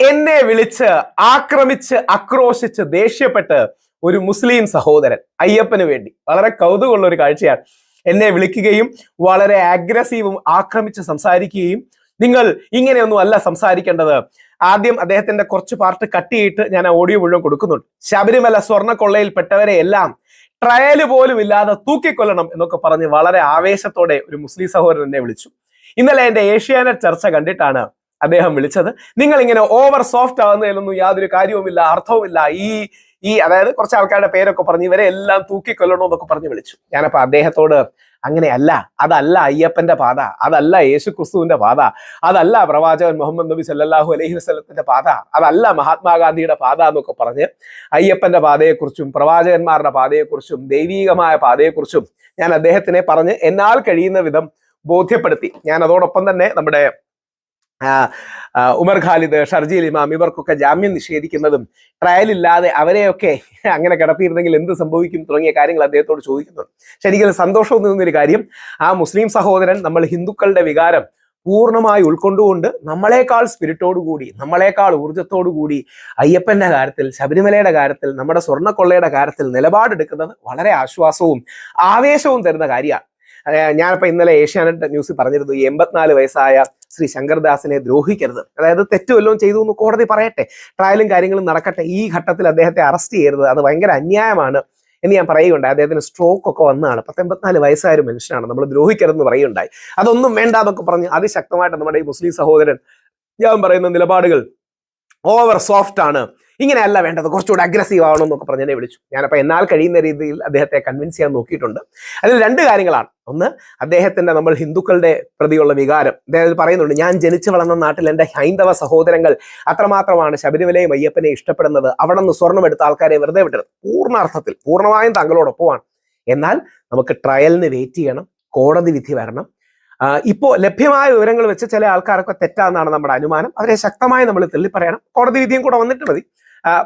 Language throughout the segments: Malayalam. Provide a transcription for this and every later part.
എന്നെ വിളിച്ച് ആക്രമിച്ച് ആക്രോശിച്ച് ദേഷ്യപ്പെട്ട് ഒരു മുസ്ലിം സഹോദരൻ അയ്യപ്പന് വേണ്ടി വളരെ കൗതുകമുള്ള ഒരു കാഴ്ചയാണ്. എന്നെ വിളിക്കുകയും വളരെ അഗ്രസീവും ആക്രമിച്ച് സംസാരിക്കുകയും, നിങ്ങൾ ഇങ്ങനെയൊന്നും അല്ല സംസാരിക്കേണ്ടത്. ആദ്യം അദ്ദേഹത്തിന്റെ കുറച്ച് പാർട്ട് കട്ട് ചെയ്തിട്ട് ഞാൻ ആ ഓഡിയോ മുഴുവൻ കൊടുക്കുന്നുണ്ട്. ശബരിമല സ്വർണ്ണക്കൊള്ളയിൽപ്പെട്ടവരെ എല്ലാം ട്രയല് പോലും ഇല്ലാതെ തൂക്കിക്കൊല്ലണം എന്നൊക്കെ പറഞ്ഞ് വളരെ ആവേശത്തോടെ ഒരു മുസ്ലിം സഹോദരൻ എന്നെ വിളിച്ചു. ഇന്നലെ എന്റെ ഏഷ്യാനെറ്റ് ചർച്ച കണ്ടിട്ടാണ് അദ്ദേഹം വിളിച്ചത്. നിങ്ങൾ ഇങ്ങനെ ഓവർ സോഫ്റ്റ് ആവുന്നതിലൊന്നും യാതൊരു കാര്യവുമില്ല, അർത്ഥവുമില്ല. ഈ അതായത് കുറച്ച് ആൾക്കാരുടെ പേരൊക്കെ പറഞ്ഞ് ഇവരെ എല്ലാം തൂക്കിക്കൊല്ലണോ എന്നൊക്കെ പറഞ്ഞ് വിളിച്ചു. ഞാനപ്പോ അദ്ദേഹത്തോട് അങ്ങനെയല്ല, അതല്ല അയ്യപ്പന്റെ പാത, അതല്ല യേശു ക്രിസ്തുവിന്റെ പാത, അതല്ല പ്രവാചകൻ മുഹമ്മദ് നബി സല്ലല്ലാഹു അലൈഹി വസല്ലത്തിന്റെ പാത, അതല്ല മഹാത്മാഗാന്ധിയുടെ പാത എന്നൊക്കെ പറഞ്ഞ് അയ്യപ്പന്റെ പാതയെക്കുറിച്ചും പ്രവാചകന്മാരുടെ പാതയെക്കുറിച്ചും ദൈവീകമായ പാതയെക്കുറിച്ചും ഞാൻ അദ്ദേഹത്തിനെ പറഞ്ഞ് എന്നാൽ കഴിയുന്ന വിധം ബോധ്യപ്പെടുത്തി. ഞാൻ അതോടൊപ്പം തന്നെ നമ്മുടെ ഉമർ ഖാലിദ്, ഷർജീൽ ഇമാം ഇവർക്കൊക്കെ ജാമ്യം നിഷേധിക്കുന്നതും ട്രയൽ ഇല്ലാതെ അവരെയൊക്കെ അങ്ങനെ കിടത്തിയിരുന്നെങ്കിൽ എന്ത് സംഭവിക്കും തുടങ്ങിയ കാര്യങ്ങൾ അദ്ദേഹത്തോട് ചോദിക്കുന്നുണ്ട്. പക്ഷെ എനിക്കത് സന്തോഷം തോന്നുന്നൊരു കാര്യം, ആ മുസ്ലിം സഹോദരൻ നമ്മൾ ഹിന്ദുക്കളുടെ വികാരം പൂർണ്ണമായി ഉൾക്കൊണ്ടുകൊണ്ട് നമ്മളെക്കാൾ സ്പിരിറ്റോടുകൂടി, നമ്മളെക്കാൾ ഊർജ്ജത്തോടുകൂടി അയ്യപ്പന്റെ കാര്യത്തിൽ, ശബരിമലയുടെ കാര്യത്തിൽ, നമ്മുടെ സ്വർണ്ണക്കൊള്ളയുടെ കാര്യത്തിൽ നിലപാടെടുക്കുന്നത് വളരെ ആശ്വാസവും ആവേശവും തരുന്ന കാര്യമാണ്. ഞാനിപ്പോ ഇന്നലെ ഏഷ്യാനെറ്റ് ന്യൂസിൽ പറഞ്ഞിരുന്നു, 84 വയസ്സായ ശ്രീ ശങ്കർദാസിനെ ദ്രോഹിക്കരുത്. അതായത് തെറ്റ് വല്ലതും ചെയ്തു എന്ന് കോടതി പറയട്ടെ, ട്രയലും കാര്യങ്ങളും നടക്കട്ടെ, ഈ ഘട്ടത്തിൽ അദ്ദേഹത്തെ അറസ്റ്റ് ചെയ്യരുത്, അത് ഭയങ്കര അന്യായമാണ് എന്ന് ഞാൻ പറയുകയുണ്ടായി. അദ്ദേഹത്തിന് സ്ട്രോക്ക് ഒക്കെ വന്നതാണ്, 84 വയസ്സായ ഒരു മനുഷ്യനാണ്, നമ്മൾ ദ്രോഹിക്കരുതെന്ന് പറയുകയുണ്ടായി. അതൊന്നും വേണ്ട എന്നൊക്കെ പറഞ്ഞ് അതിശക്തമായിട്ട് നമ്മുടെ ഈ മുസ്ലിം സഹോദരൻ ഞാൻ പറയുന്ന നിലപാടുകൾ ഓവർ സോഫ്റ്റ് ആണ്, ഇങ്ങനെയല്ല വേണ്ടത്, കുറച്ചുകൂടെ അഗ്രസീവ് ആവണം എന്നൊക്കെ പറഞ്ഞ് എന്നെ വിളിച്ചു. ഞാനപ്പോൾ എന്നാൽ കഴിയുന്ന രീതിയിൽ അദ്ദേഹത്തെ കൺവിൻസ് ചെയ്യാൻ നോക്കിയിട്ടുണ്ട്. അതിൽ 2 കാര്യങ്ങളാണ്. ഒന്ന്, അദ്ദേഹത്തിന്റെ നമ്മൾ ഹിന്ദുക്കളുടെ പ്രതിയുള്ള വികാരം. അദ്ദേഹം പറയുന്നുണ്ട്, ഞാൻ ജനിച്ചു വളർന്ന നാട്ടിൽ എൻ്റെ ഹൈന്ദവ സഹോദരങ്ങൾ അത്രമാത്രമാണ് ശബരിമലയും അയ്യപ്പനെ ഇഷ്ടപ്പെടുന്നത്, അവിടെ നിന്ന് സ്വർണം എടുത്ത ആൾക്കാരെ വെറുതെ വിട്ടത്. പൂർണ്ണാർത്ഥത്തിൽ പൂർണ്ണമായും താങ്കളോടൊപ്പമാണ്. എന്നാൽ നമുക്ക് ട്രയലിന് വെയിറ്റ് ചെയ്യണം, കോടതി വിധി വരണം. ഇപ്പോ ലഭ്യമായ വിവരങ്ങൾ വെച്ച് ചില ആൾക്കാരൊക്കെ തെറ്റാന്നാണ് നമ്മുടെ അനുമാനം. അവരെ ശക്തമായി നമ്മൾ തള്ളിപ്പറയണം. കോടതി വിധിയും കൂടെ വന്നിട്ട് മതി.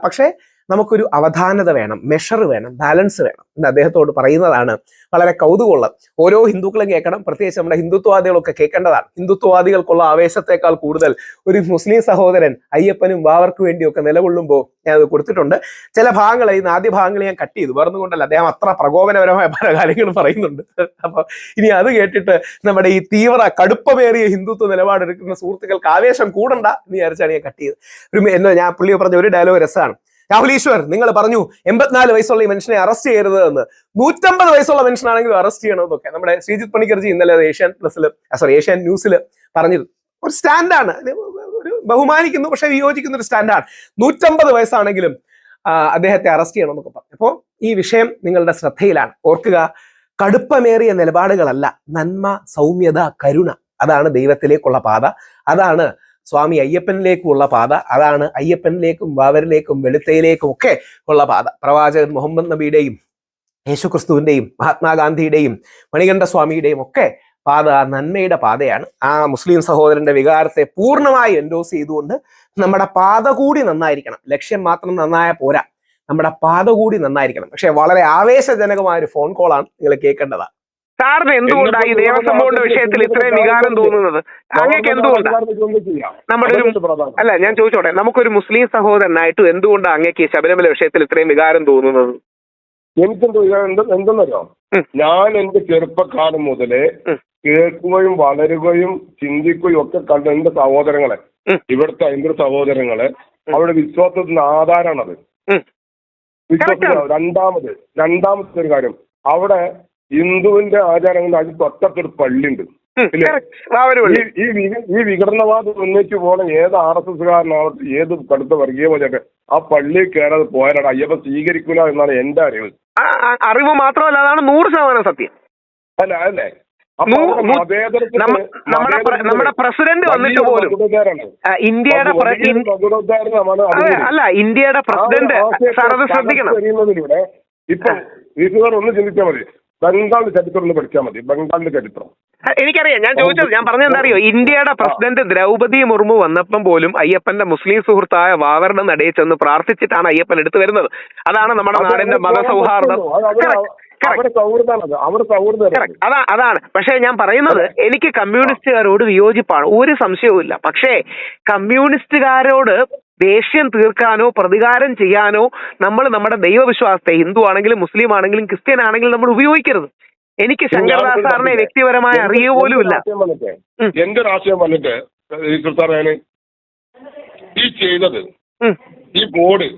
പക്ഷേ നമുക്കൊരു അവധാനത വേണം, മെഷർ വേണം, ബാലൻസ് വേണം എന്ന് അദ്ദേഹത്തോട് പറയുന്നതാണ് വളരെ കൗതുകമുള്ളത്. ഓരോ ഹിന്ദുക്കളും കേൾക്കണം, പ്രത്യേകിച്ച് നമ്മുടെ ഹിന്ദുത്വവാദികളൊക്കെ കേൾക്കേണ്ടതാണ്. ഹിന്ദുത്വവാദികൾക്കുള്ള ആവേശത്തെക്കാൾ കൂടുതൽ ഒരു മുസ്ലിം സഹോദരൻ അയ്യപ്പനും വാവർക്ക് വേണ്ടിയൊക്കെ നിലകൊള്ളുമ്പോൾ ഞാൻ അത് കൊടുത്തിട്ടുണ്ട്. ചില ഭാഗങ്ങൾ, ഇന്ന് ആദ്യ ഭാഗങ്ങൾ ഞാൻ കട്ട് ചെയ്തു, വേറൊന്നുകൊണ്ടല്ല, അദ്ദേഹം അത്ര പ്രകോപനപരമായ പല കാര്യങ്ങളും പറയുന്നുണ്ട്. അപ്പൊ ഇനി അത് കേട്ടിട്ട് നമ്മുടെ ഈ തീവ്ര കടുപ്പമേറിയ ഹിന്ദുത്വ നിലപാടെടുക്കുന്ന സുഹൃത്തുക്കൾക്ക് ആവേശം കൂടണ്ട എന്ന് വിചാരിച്ചാണ് ഞാൻ കട്ട് ചെയ്തത്. ഞാൻ പുള്ളിയെ പറഞ്ഞ ഒരു ഡയലോഗ് രസമാണ്. രാഹുൽ ഈശ്വർ, നിങ്ങൾ പറഞ്ഞു 84 വയസ്സുള്ള ഈ മനുഷ്യനെ അറസ്റ്റ് ചെയ്യരുത് എന്ന്, 150 വയസ്സുള്ള മനുഷ്യനാണെങ്കിലും അറസ്റ്റ് ചെയ്യണമെന്നൊക്കെ നമ്മുടെ ശ്രീജിത്ത് പണിക്കർജി ഇന്നലെ ഏഷ്യൻ ന്യൂസിൽ പറഞ്ഞിരുന്നു. ഒരു സ്റ്റാൻഡാണ്, ഒരു ബഹുമാനിക്കുന്നു പക്ഷെ വിയോജിക്കുന്ന ഒരു സ്റ്റാൻഡാണ്. 150 വയസ്സാണെങ്കിലും അദ്ദേഹത്തെ അറസ്റ്റ് ചെയ്യണമെന്നൊക്കെ പറഞ്ഞു. അപ്പോൾ ഈ വിഷയം നിങ്ങളുടെ ശ്രദ്ധയിലാണ്. ഓർക്കുക, കടുപ്പമേറിയ നിലപാടുകളല്ല, നന്മ, സൗമ്യത, കരുണ, അതാണ് ദൈവത്തിലേക്കുള്ള പാത, അതാണ് സ്വാമി അയ്യപ്പനിലേക്കുള്ള പാത, അതാണ് അയ്യപ്പനിലേക്കും വാവരിലേക്കും വെളുത്തയിലേക്കും ഒക്കെ ഉള്ള പാത. പ്രവാചകൻ മുഹമ്മദ് നബിയുടെയും യേശുക്രിസ്തുവിന്റെയും മഹാത്മാഗാന്ധിയുടെയും മണികണ്ഠ സ്വാമിയുടെയും ഒക്കെ പാത നന്മയുടെ പാതയാണ്. ആ മുസ്ലിം സഹോദരന്റെ വികാരത്തെ പൂർണ്ണമായി എൻഡോസ് ചെയ്തുകൊണ്ട് നമ്മുടെ പാത കൂടി നന്നായിരിക്കണം. ലക്ഷ്യം മാത്രം നന്നായ പോരാ, നമ്മുടെ പാത കൂടി നന്നായിരിക്കണം. പക്ഷെ വളരെ ആവേശജനകമായ ഒരു ഫോൺ കോളാണ് നിങ്ങൾ കേൾക്കേണ്ടതാണ്. സാറിന് എന്തുകൊണ്ടാണ് ഈ ദേവസ്വം ബോർഡ് വിഷയത്തിൽ ഇത്രയും വികാരം തോന്നുന്നത്? അങ്ങേക്ക് എന്തുകൊണ്ടാണ്? നമ്മുടെ ഒരു അല്ല, ഞാൻ ചോദിച്ചോട്ടെ, നമുക്കൊരു മുസ്ലിം സഹോദരനായിട്ട് എന്തുകൊണ്ടാണ് അങ്ങേക്ക് ഈ ശബരിമല വിഷയത്തിൽ ഇത്രയും വികാരം തോന്നുന്നത്? എനിക്കെന്തോ എന്തെന്നറിയോ, ഞാൻ എന്റെ ചെറുപ്പക്കാലം മുതലേ കേൾക്കുകയും വളരുകയും ചിന്തിക്കുകയും ഒക്കെ കണ്ട എന്റെ സഹോദരങ്ങളെ, ഇവിടുത്തെ എന്റെ സഹോദരങ്ങളെ, അവരുടെ വിശ്വാസത്തിന്റെ ആധാരമാണത്. രണ്ടാമത്തെ ഒരു കാര്യം, അവിടെ ഹിന്ദുവിന്റെ ആചാരങ്ങളുടെ അതിൽ തൊട്ടത്തൊരു പള്ളിയുണ്ട്. ഈ വിഘടനവാദം ഉന്നയിച്ചു പോണ ഏത് RSSകാരനാവട്ടെ, ഏത് കടുത്ത വർഗീയമായിട്ട് ആ പള്ളിയിൽ കയറാതെ പോയാലാണ് അയ്യപ്പൻ സ്വീകരിക്കൂല എന്നാണ് എന്റെ അറിവ് മാത്രമല്ല, അതാണ് 100% സത്യം. അല്ലേ? നമ്മുടെ പ്രസിഡന്റ് വന്നിട്ട് പോലും ഇന്ത്യയുടെ പ്രസിഡന്റ് ശ്രദ്ധിക്കണം. ഇപ്പൊ വീട്ടുകാർ ഒന്ന് ചിന്തിച്ചാൽ മതി, ബംഗാളിന്റെ ചരിത്രം ഒന്ന് പഠിച്ചാൽ മതി. ബംഗാളിന്റെ ചരിത്രം എനിക്കറിയാം. ഞാൻ പറഞ്ഞെന്താ അറിയോ, ഇന്ത്യയുടെ പ്രസിഡന്റ് ദ്രൗപദി മുർമു വന്നപ്പം പോലും അയ്യപ്പന്റെ മുസ്ലിം സുഹൃത്തായ വാവറുടെ നടയിൽ ചെന്ന് പ്രാർത്ഥിച്ചിട്ടാണ് അയ്യപ്പൻ എടുത്തു വരുന്നത്. അതാണ് നമ്മുടെ നാടിന്റെ മതസൗഹാർദ്ദം. അതാണ്. പക്ഷെ ഞാൻ പറയുന്നത്, എനിക്ക് കമ്മ്യൂണിസ്റ്റുകാരോട് വിയോജിപ്പാണ്, ഒരു സംശയവും ഇല്ല. പക്ഷേ കമ്മ്യൂണിസ്റ്റുകാരോട് ദേഷ്യം തീർക്കാനോ പ്രതികാരം ചെയ്യാനോ നമ്മൾ നമ്മുടെ ദൈവവിശ്വാസത്തെ, ഹിന്ദു ആണെങ്കിലും മുസ്ലിം ആണെങ്കിലും ക്രിസ്ത്യൻ ആണെങ്കിലും നമ്മൾ ഉപയോഗിക്കരുത്. എനിക്ക് ശങ്കർദാസ് സാറിനെ വ്യക്തിപരമായി അറിയുക പോലുമില്ല. എന്റെ രാഷ്ട്രീയം വന്നിട്ട് സാറേ, ഈ ചെയ്തത് ഈ ബോർഡ്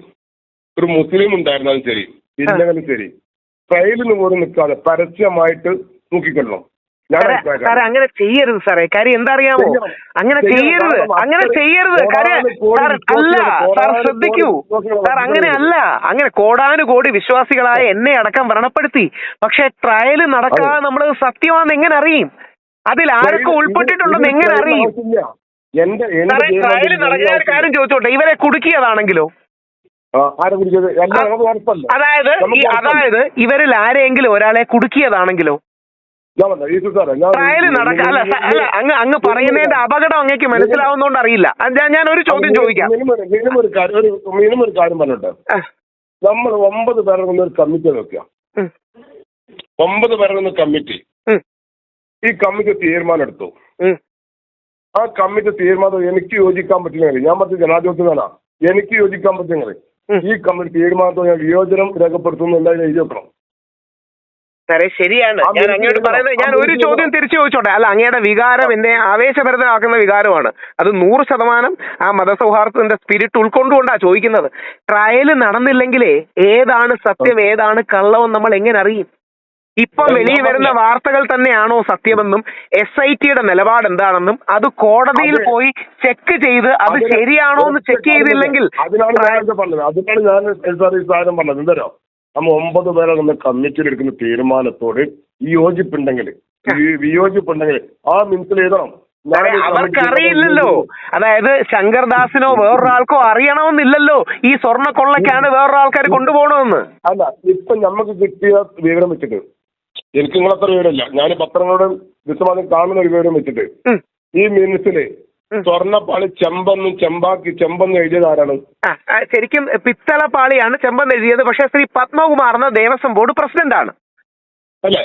ഒരു മുസ്ലിം ഉണ്ടായിരുന്നാലും ശരി ഇല്ലെങ്കിലും ശരി ട്രയലിന് പോലും നിൽക്കാതെ പരസ്യമായിട്ട് നോക്കിക്കൊള്ളണം. സാറേ അങ്ങനെ ചെയ്യരുത് സാറേ. കാര്യം എന്താ അറിയാമോ, അങ്ങനെ ചെയ്യരുത്, അങ്ങനെ ചെയ്യരുത്. കാര്യം അല്ല സാർ, ശ്രദ്ധിക്കൂ സാർ, അങ്ങനെ അല്ല. അങ്ങനെ കോടാനുകോടി വിശ്വാസികളായ എന്നെ അടക്കം വ്രണപ്പെടുത്തി. പക്ഷെ ട്രയൽ നടക്കാതെ നമ്മൾ സത്യമാണെന്ന് എങ്ങനെ അറിയും? അതിൽ ആരൊക്കെ ഉൾപ്പെട്ടിട്ടുണ്ടെന്ന് എങ്ങനെ അറിയും? സാറേ ട്രയൽ നടക്കുന്ന ഒരു കാര്യം ചോദിച്ചോട്ടെ, ഇവരെ കുടുക്കിയതാണെങ്കിലോ? അതായത് ഇവരിൽ ആരെങ്കിലും ഒരാളെ കുടുക്കിയതാണെങ്കിലോ? ട്രയൽ നടക്ക അല്ല അല്ല അങ്ങ് പറയുന്നതിന്റെ അപകടം അങ്ങേക്ക് മനസ്സിലാവുന്നോണ്ട് അറിയില്ല. ഞാൻ ഒരു ചോദ്യം ചോദിക്കാം. മിനിമം ഒരു കാര്യം പറഞ്ഞിട്ട്, നമ്മൾ 9 പേരുടെ ഒരു കമ്മിറ്റി വെക്കുക. 9 പേരുടെ കമ്മിറ്റി, ഈ കമ്മിറ്റി തീരുമാനം എടുത്തു. ആ കമ്മിറ്റി തീരുമാനം എനിക്ക് യോജിക്കാൻ പറ്റില്ലെങ്കിൽ, ഞാൻ പറഞ്ഞ ജനാധിപത്യമാണ്, എനിക്ക് യോജിക്കാൻ പറ്റുമെങ്കിൽ ഈ കമ്മിറ്റി തീരുമാനത്തോട് ഞാൻ വിയോജനം രേഖപ്പെടുത്തുന്നു എന്തായാലും എഴുതി വെക്കണം. സാറേ ശരിയാണ്, ഞാൻ അങ്ങോട്ട് പറയുന്നത്. ഞാൻ ഒരു ചോദ്യം തിരിച്ചു ചോദിച്ചോട്ടെ. അല്ല, അങ്ങയുടെ വികാരം എന്നെ ആവേശഭരിതമാക്കുന്ന വികാരമാണ്. അത് 100% ആ മതസൗഹാർദ്ദത്തിന്റെ സ്പിരിറ്റ് ഉൾക്കൊണ്ടുകൊണ്ടാണ് ചോദിക്കുന്നത്. ട്രയൽ നടന്നില്ലെങ്കിലേ ഏതാണ് സത്യം ഏതാണ് കള്ളമെന്ന് നമ്മൾ എങ്ങനെ അറിയും? ഇപ്പം വെളിയിൽ വരുന്ന വാർത്തകൾ തന്നെയാണോ സത്യമെന്നും SITയുടെ നിലപാട് എന്താണെന്നും അത് കോടതിയിൽ പോയി ചെക്ക് ചെയ്ത് അത് ശരിയാണോ എന്ന് ചെക്ക് ചെയ്തില്ലെങ്കിൽ, അതിനാണ് ഞാൻ പറഞ്ഞത് എന്തോ നമ്മൾ 9 പേരെ നമ്മൾ കമ്മിറ്റിയിൽ എടുക്കുന്ന തീരുമാനത്തോട് വിയോജിപ്പുണ്ടെങ്കിൽ ആ മിനിറ്റിൽ എഴുതണം. അവർക്കറിയില്ലല്ലോ. അതായത് ശങ്കർദാസിനോ വേറൊരാൾക്കോ അറിയണമെന്നില്ലല്ലോ ഈ സ്വർണ്ണക്കൊള്ളക്കാണ് വേറൊരാൾക്കാർ കൊണ്ടുപോകണമെന്ന്. അല്ല, ഇപ്പൊ നമുക്ക് കിട്ടിയ വിവരം വെച്ചിട്ട്, എനിക്ക് നിങ്ങളത്ര വിവരമില്ല, ഞാൻ പത്രങ്ങളുടെ വിശ്വാസം കാണുന്ന ഒരു വിവരം വെച്ചിട്ട് ഈ മിനിറ്റ്സില് സ്വർണ്ണപ്പാളി ചെമ്പെന്ന് എഴുതിയത് ആരാണ്? ശരിക്കും പിത്തളപ്പാളിയാണ് ചെമ്പെന്ന് എഴുതിയത്. പക്ഷെ ശ്രീ പത്മകുമാർ എന്ന ദേവസ്വം ബോർഡ് പ്രസിഡന്റ് ആണ്. അതെ.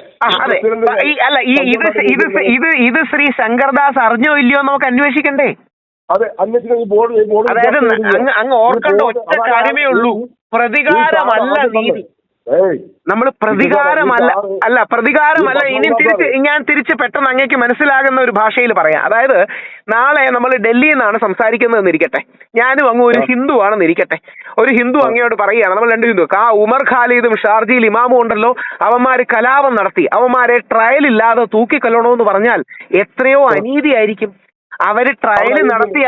അല്ല, ഇത് ശ്രീ ശങ്കർദാസ് അറിഞ്ഞോ ഇല്ലയോ നമുക്ക് അന്വേഷിക്കണ്ടേ? അതെ, അതായത് അങ്ങ് ഓർക്കേണ്ട ഒറ്റ കാര്യമേ ഉള്ളൂ, പ്രതികാരമല്ല നീതി. നമ്മൾ പ്രതികാരമല്ല. ഇനി ഞാൻ തിരിച്ച് പെട്ടെന്ന് അങ്ങേക്ക് മനസ്സിലാകുന്ന ഒരു ഭാഷയിൽ പറയാം. അതായത് നാളെ നമ്മൾ ഡൽഹിയിൽ നിന്നാണ് സംസാരിക്കുന്നതെന്ന് ഇരിക്കട്ടെ, ഞാനും അങ്ങ് ഒരു ഹിന്ദു ആണെന്ന് ഇരിക്കട്ടെ. ഒരു ഹിന്ദു അങ്ങയോട് പറയുകയാണ്, നമ്മൾ 2 ഹിന്ദു, ഉമർ ഖാലിദും ഷാർജിയിൽ ഇമാമും ഉണ്ടല്ലോ, അവന്മാര് കലാപം നടത്തി, അവന്മാരെ ട്രയൽ ഇല്ലാതെ തൂക്കിക്കൊല്ലണമെന്ന് പറഞ്ഞാൽ എത്രയോ അനീതിയായിരിക്കും. അവര് ട്രയൽ നടത്തി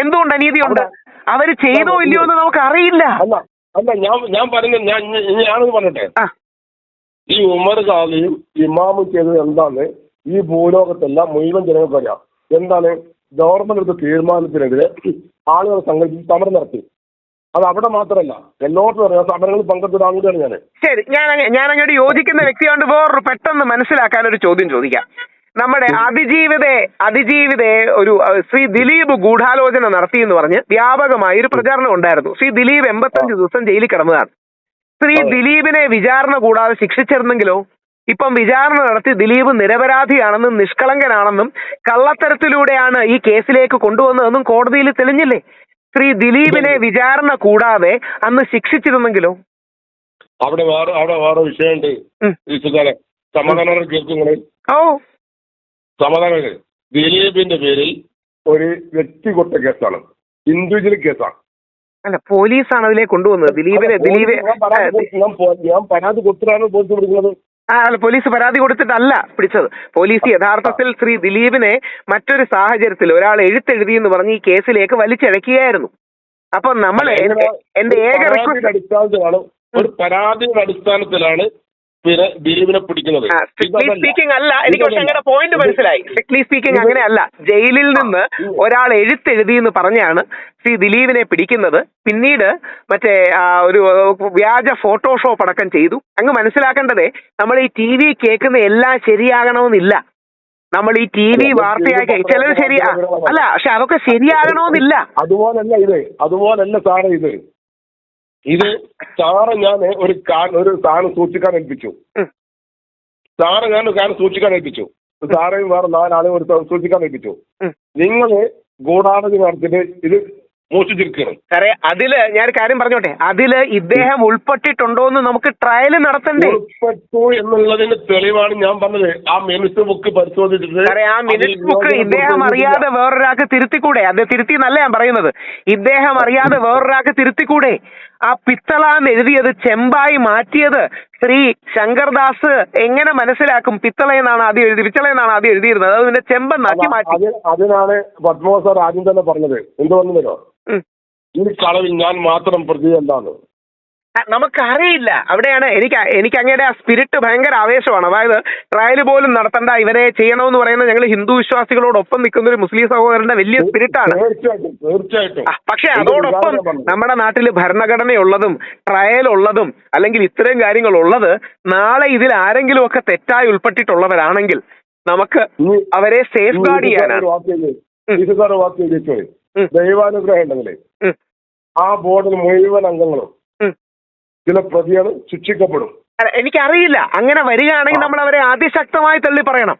എന്തുകൊണ്ട് അനീതിയുണ്ട്? അവര് ചെയ്തോ ഇല്ലയോ എന്ന് നമുക്ക് അറിയില്ല. അല്ല, ഞാൻ പറഞ്ഞത് ഞാനത് പറഞ്ഞിട്ടെ, ഈ ഉമർ ഖാലിയും ഇമാമും ചെയ്തത് എന്താണ് ഈ ഭൂലോകത്തെല്ലാം മുഴുവൻ ജനങ്ങൾക്ക് അറിയാം. എന്താണ്? ഗവൺമെന്റ് എടുത്ത തീരുമാനത്തിനെതിരെ ആളുകൾ സംഘടിപ്പിച്ച് സമരം നടത്തി. അത് അവിടെ മാത്രമല്ല, എല്ലാവർക്കും അറിയാം, സമരങ്ങളിൽ പങ്കെടുത്ത ആളുകളാണ് ഞാൻ. ശരി, ഞാൻ അങ്ങോട്ട് യോജിക്കുന്ന വ്യക്തിയോട് വേറൊരു പെട്ടെന്ന് മനസ്സിലാക്കാൻ ഒരു ചോദ്യം ചോദിക്കാം. നമ്മുടെ അതിജീവിതയെ ഒരു ശ്രീ ദിലീപ് ഗൂഢാലോചന നടത്തി എന്ന് പറഞ്ഞ് വ്യാപകമായ ഒരു പ്രചാരണം ഉണ്ടായിരുന്നു. ശ്രീ ദിലീപ് 85 ദിവസം ജയിലിൽ കിടന്നതാണ്. ശ്രീ ദിലീപിനെ വിചാരണ കൂടാതെ ശിക്ഷിച്ചിരുന്നെങ്കിലോ? ഇപ്പം വിചാരണ നടത്തി ദിലീപ് നിരപരാധിയാണെന്നും നിഷ്കളങ്കനാണെന്നും കള്ളത്തരത്തിലൂടെയാണ് ഈ കേസിലേക്ക് കൊണ്ടുവന്നതെന്നും കോടതിയിൽ തെളിഞ്ഞില്ലേ? ശ്രീ ദിലീപിനെ വിചാരണ കൂടാതെ അന്ന് ശിക്ഷിച്ചിരുന്നെങ്കിലോ? അവിടെ വേറെ വിഷയമുണ്ട്. സമാധാനം ദിലീപിന്റെ പേരിൽ ഒരു വ്യക്തിഗത കേസാണ്, ഇൻഡിവിജ്വൽ കേസാണ്. അല്ല, പോലീസാണ് അതിലേക്ക് കൊണ്ടുവന്നത്. ഞാൻ പരാതി കൊടുത്തിട്ടാണ് പോലീസ് പിടിക്കുന്നത്. അല്ല, പോലീസ് പരാതി കൊടുത്തിട്ടല്ല പിടിച്ചത്. പോലീസ് യഥാർത്ഥത്തിൽ ശ്രീ ദിലീപിനെ മറ്റൊരു സാഹചര്യത്തിൽ ഒരാൾ എഴുത്തെഴുതി എന്ന് പറഞ്ഞ് ഈ കേസിലേക്ക് വലിച്ചിഴക്കുകയായിരുന്നു. അപ്പൊ നമ്മൾ എന്റെ ഏക അടിസ്ഥാനത്തിലാണ്, ഒരു പരാതിയുടെ അടിസ്ഥാനത്തിലാണ് പിന്നെ ദിലീപിനെ പിടിക്കുന്നത്. സ്ട്രിക്ട്ലി സ്പീക്കിംഗ് അല്ല. എനിക്ക് പക്ഷെ അങ്ങനെ പോയിന്റ് മനസ്സിലായി. സ്ട്രിക്ട്ലി സ്പീക്കിംഗ് അങ്ങനെയല്ല. ജയിലിൽ നിന്ന് ഒരാൾ എഴുത്തെഴുതി എന്ന് പറഞ്ഞാണ് ശ്രീ ദിലീപിനെ പിടിക്കുന്നത്. പിന്നീട് മറ്റേ ഒരു വ്യാജ ഫോട്ടോഷോപ്പ് അടക്കം ചെയ്തു. അങ്ങ് മനസ്സിലാക്കേണ്ടതേ, നമ്മൾ ഈ TV കേൾക്കുന്ന എല്ലാം ശരിയാകണമെന്നില്ല. നമ്മൾ ഈ TV വാർത്തയാക്കി ചിലത് ശരിയാ അല്ല, പക്ഷെ അതൊക്കെ ശരിയാകണമെന്നില്ല. അതുപോലല്ല സാറേ ഇത് സാറ് ഞാൻ ഒരു സാധനം സൂക്ഷിക്കാൻ ഏൽപ്പിച്ചു. സാറ് വേറെ 4 ആളെ ഒരു സൂക്ഷിക്കാൻ ഏൽപ്പിച്ചു. നിങ്ങൾ ഗൂഢാലോചന നടത്തിയിട്ട് ഇത് മോഷിച്ചിരിക്കണം. സാറേ അതില് ഞാൻ കാര്യം പറഞ്ഞോട്ടെ, അതില് ഇദ്ദേഹം ഉൾപ്പെട്ടിട്ടുണ്ടോ എന്ന് നമുക്ക് ട്രയൽ നടത്തണ്ടേ? ഉൾപ്പെട്ടു എന്നുള്ളതിന്റെ തെളിവാണ് ഞാൻ പറഞ്ഞത്. ആ മിനിറ്റ്സ് ബുക്ക് പരിശോധിച്ചിട്ട് സാറേ ആ മിനിറ്റ്സ് ബുക്ക് ഇദ്ദേഹം അറിയാതെ വേറൊരാൾക്ക് തിരുത്തിക്കൂടെ? അത് തിരുത്തി എന്നല്ല ഞാൻ പറയുന്നത്, ഇദ്ദേഹം അറിയാതെ വേറൊരാൾക്ക് തിരുത്തിക്കൂടെ? ആ പിത്തള എന്ന് എഴുതിയത് ചെമ്പായി മാറ്റിയത് ശ്രീ ശങ്കർദാസ് എങ്ങനെ മനസ്സിലാക്കും? പിത്തളയെന്നാണ് ആദ്യം എഴുതി, പിത്തളയെന്നാണ് ആദ്യം എഴുതിയിരുന്നത്, അത് പിന്നെ ചെമ്പെന്നാക്കി മാറ്റി. അതിനാണ് പത്മോസ് സാർ ആദ്യം തന്നെ പറഞ്ഞത് എന്ത് വന്നതോ, ഈ കളവിൽ ഞാൻ മാത്രം പ്രതി എന്താണ്. നമുക്കറിയില്ല. അവിടെയാണ് എനിക്ക് അങ്ങയുടെ ആ സ്പിരിറ്റ് ഭയങ്കര ആവേശമാണ്. അതായത് ട്രയൽ പോലും നടത്തണ്ട, ഇവരെ ചെയ്യണമെന്ന് പറയുന്നത് ഞങ്ങൾ ഹിന്ദു വിശ്വാസികളോടൊപ്പം നിൽക്കുന്ന ഒരു മുസ്ലിം സഹോദരന്റെ വലിയ സ്പിരിറ്റാണ്. തീർച്ചയായിട്ടും. പക്ഷെ അതോടൊപ്പം നമ്മുടെ നാട്ടിൽ ഭരണഘടനയുള്ളതും ട്രയൽ ഉള്ളതും അല്ലെങ്കിൽ ഇത്രയും കാര്യങ്ങൾ ഉള്ളത്, നാളെ ഇതിൽ ആരെങ്കിലും ഒക്കെ തെറ്റായി ഉൾപ്പെട്ടിട്ടുള്ളവരാണെങ്കിൽ നമുക്ക് അവരെ സേഫ് ഗാർഡ് ചെയ്യാനാണ്. ദൈവാനുഗ്രഹം ഉണ്ടെങ്കിലേ ആ ബോർഡിൽ മുഴുവൻ അംഗങ്ങളും ചില പ്രതികൾ ശിക്ഷിക്കപ്പെടും. എനിക്കറിയില്ല, അങ്ങനെ വരികയാണെങ്കിൽ നമ്മൾ അവരെ അതിശക്തമായി തള്ളി പറയണം.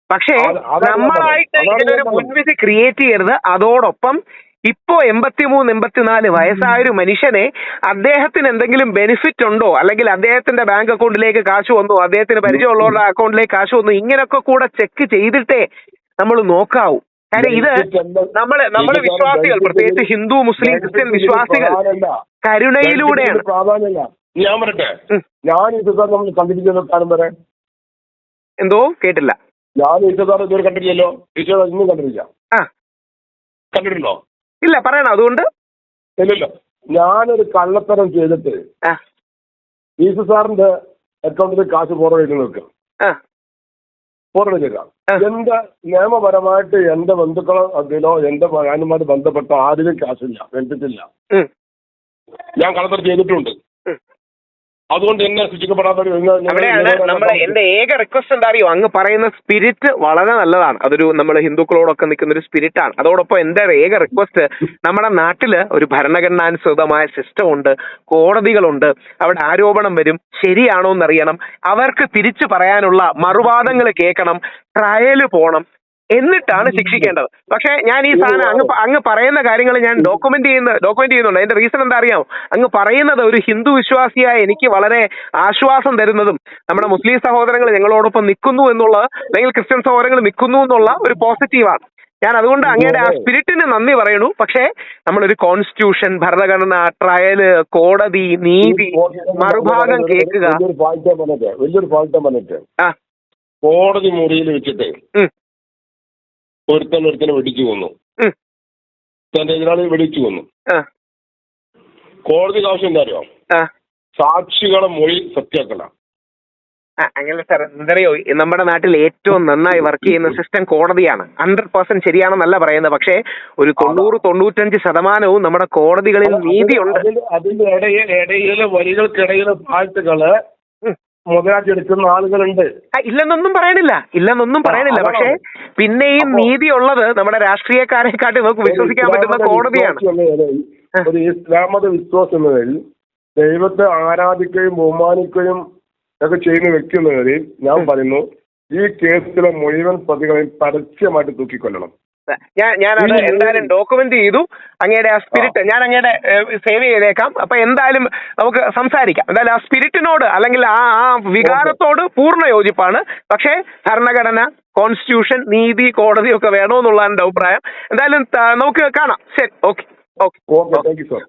പക്ഷേ നമ്മളായിട്ട് ഇതിനൊരു മുൻവിധി ക്രിയേറ്റ് ചെയ്യരുത്. അതോടൊപ്പം ഇപ്പോ 83-84 വയസ്സായൊരു മനുഷ്യനെ അദ്ദേഹത്തിന് എന്തെങ്കിലും ബെനിഫിറ്റ് ഉണ്ടോ, അല്ലെങ്കിൽ അദ്ദേഹത്തിന്റെ ബാങ്ക് അക്കൗണ്ടിലേക്ക് കാശ് വന്നു, അദ്ദേഹത്തിന് പരിചയമുള്ളവരുടെ അക്കൗണ്ടിലേക്ക് കാശ് വന്നു, ഇങ്ങനെയൊക്കെ കൂടെ ചെക്ക് ചെയ്തിട്ടേ നമ്മൾ നോക്കാവൂ. കാര്യം ഇത് നമ്മള് വിശ്വാസികൾ, പ്രത്യേകിച്ച് ഹിന്ദു മുസ്ലിം ക്രിസ്ത്യൻ വിശ്വാസികൾ കരുണയിലൂടെയാണ്. പ്രാധാന്യമില്ല. ഞാൻ പറയട്ടെ, ഞാൻ ഈശ്വർ നമ്മൾ കണ്ടിരിക്കുന്ന കാലം വരെ എന്തോ കേട്ടില്ല. ഞാൻ ഈശ്വർ ഇതുവരെ കണ്ടിട്ടില്ലല്ലോ. ഈശ്വർ ഇന്നും കണ്ടിട്ടില്ല. കണ്ടിട്ടുണ്ടോ? ഇല്ല, പറയണം. അതുകൊണ്ട് ഇല്ലല്ലോ. ഞാനൊരു കള്ളത്തരം ചെയ്തിട്ട് ഈശ്വർ സാറിന്റെ അക്കൗണ്ടിൽ കാശ് ഫോർവേഡ് ചെയ്ത് നോക്കുക, ഫോർവേഡ് ചെയ്താൽ എന്റെ നിയമപരമായിട്ട് എന്റെ ബന്ധുക്കളോ അതിലോ എന്റെ ഞാനുമായിട്ട് ബന്ധപ്പെട്ട ആരും കാശില്ല, ബെനിഫിറ്റില്ല. ഞാൻ കള്ളത്തരം ചെയ്തിട്ടുണ്ട്. അതുകൊണ്ട് എന്നെ ശിക്ഷിക്കപ്പെടാത്ത എന്റെ ഏക റിക്വസ്റ്റ് എന്താ അറിയോ, അങ്ങ് പറയുന്ന സ്പിരിറ്റ് വളരെ നല്ലതാണ്. അതൊരു നമ്മൾ ഹിന്ദുക്കളോടൊക്കെ നിൽക്കുന്ന ഒരു സ്പിരിറ്റ് ആണ്. അതോടൊപ്പം എന്റെ ഏക റിക്വസ്റ്റ്, നമ്മുടെ നാട്ടില് ഒരു ഭരണഘടനാനുസൃതമായ സിസ്റ്റം ഉണ്ട്, കോടതികളുണ്ട്. അവിടെ ആരോപണം വരും, ശരിയാണോ എന്നറിയണം, അവർക്ക് തിരിച്ചു പറയാനുള്ള മറുവാദങ്ങൾ കേൾക്കണം, ട്രയല് പോണം, എന്നിട്ടാണ് ശിക്ഷിക്കേണ്ടത്. പക്ഷെ ഞാൻ ഈ സാധനം അങ്ങ് പറയുന്ന കാര്യങ്ങൾ ഞാൻ ഡോക്യുമെന്റ് ചെയ്യുന്നുണ്ട്. അതിന്റെ റീസൺ എന്താ അറിയാമോ? അങ്ങ് പറയുന്നത് ഒരു ഹിന്ദു വിശ്വാസിയായ എനിക്ക് വളരെ ആശ്വാസം തരുന്നതും നമ്മുടെ മുസ്ലിം സഹോദരങ്ങൾ ഞങ്ങളോടൊപ്പം നിൽക്കുന്നു എന്നുള്ളത്, അല്ലെങ്കിൽ ക്രിസ്ത്യൻ സഹോദരങ്ങൾ നിൽക്കുന്നു എന്നുള്ള ഒരു പോസിറ്റീവാണ്. ഞാൻ അതുകൊണ്ട് അങ്ങയുടെ ആ സ്പിരിറ്റിന് നന്ദി പറയണു. പക്ഷേ നമ്മളൊരു കോൺസ്റ്റിറ്റ്യൂഷൻ, ഭരണഘടന, ട്രയല്, കോടതി, നീതി, മറുഭാഗം കേൾക്കുക. വലിയൊരു ഫാൾട്ട് പറഞ്ഞിട്ട് കോടതി മുറിയിൽ വെച്ചിട്ട് ഒരുത്തനെ വെടിച്ചു കൊന്നു, തന്റെ എതിരാളി വെടിച്ചു കൊന്നു. കോടതിക്ക് ആവശ്യം എന്താ അറിയോ? സാക്ഷികളെ മൊഴി സത്യാക്കല. അങ്ങനെ സാർ എന്തറിയോ, നമ്മുടെ നാട്ടിൽ ഏറ്റവും നന്നായി വർക്ക് ചെയ്യുന്ന സിസ്റ്റം കോടതിയാണ്. 100% ശരിയാണെന്നല്ല പറയുന്നത്, പക്ഷേ ഒരു 90-95% നമ്മുടെ കോടതികളിൽ നീതിയുണ്ട്. അതിന്റെ ഇടയിലെ വരികൾക്കിടയിലെ പാഴ്ത്തുകള് മുതലാക്കിയെടുക്കുന്ന ആളുകളുണ്ട്. ഇല്ലെന്നൊന്നും പറയണില്ല. പക്ഷേ പിന്നെയും നീതി ഉള്ളത് നമ്മുടെ രാഷ്ട്രീയക്കാരെക്കാട്ടി നമുക്ക് വിശ്വസിക്കാൻ പറ്റുന്ന കോടതിയാണ്. ഒരു ഇസ്ലാമത വിശ്വാസം എന്നതിൽ ദൈവത്തെ ആരാധിക്കുകയും ബഹുമാനിക്കുകയും ഒക്കെ ചെയ്യുന്ന വ്യക്തി എന്ന നിലയിൽ ഞാൻ പറയുന്നു, ഈ കേസിലെ മുഴുവൻ പ്രതികളെയും പരസ്യമായിട്ട് തൂക്കിക്കൊല്ലണം. ഞാനത് എന്തായാലും ഡോക്യുമെന്റ് ചെയ്തു. അങ്ങയുടെ ആ സ്പിരിറ്റ് ഞാൻ അങ്ങയുടെ സേവ് ചെയ്തേക്കാം. അപ്പൊ എന്തായാലും നമുക്ക് സംസാരിക്കാം. എന്തായാലും ആ സ്പിരിറ്റിനോട് അല്ലെങ്കിൽ ആ വികാരത്തോട് പൂർണ്ണ യോജിപ്പാണ്. പക്ഷേ ഭരണഘടന, കോൺസ്റ്റിറ്റ്യൂഷൻ, നീതി, കോടതി ഒക്കെ വേണമെന്നുള്ള എൻ്റെ അഭിപ്രായം. എന്തായാലും നമുക്ക് കാണാം. ശരി, ഓക്കെ. Thank you sir.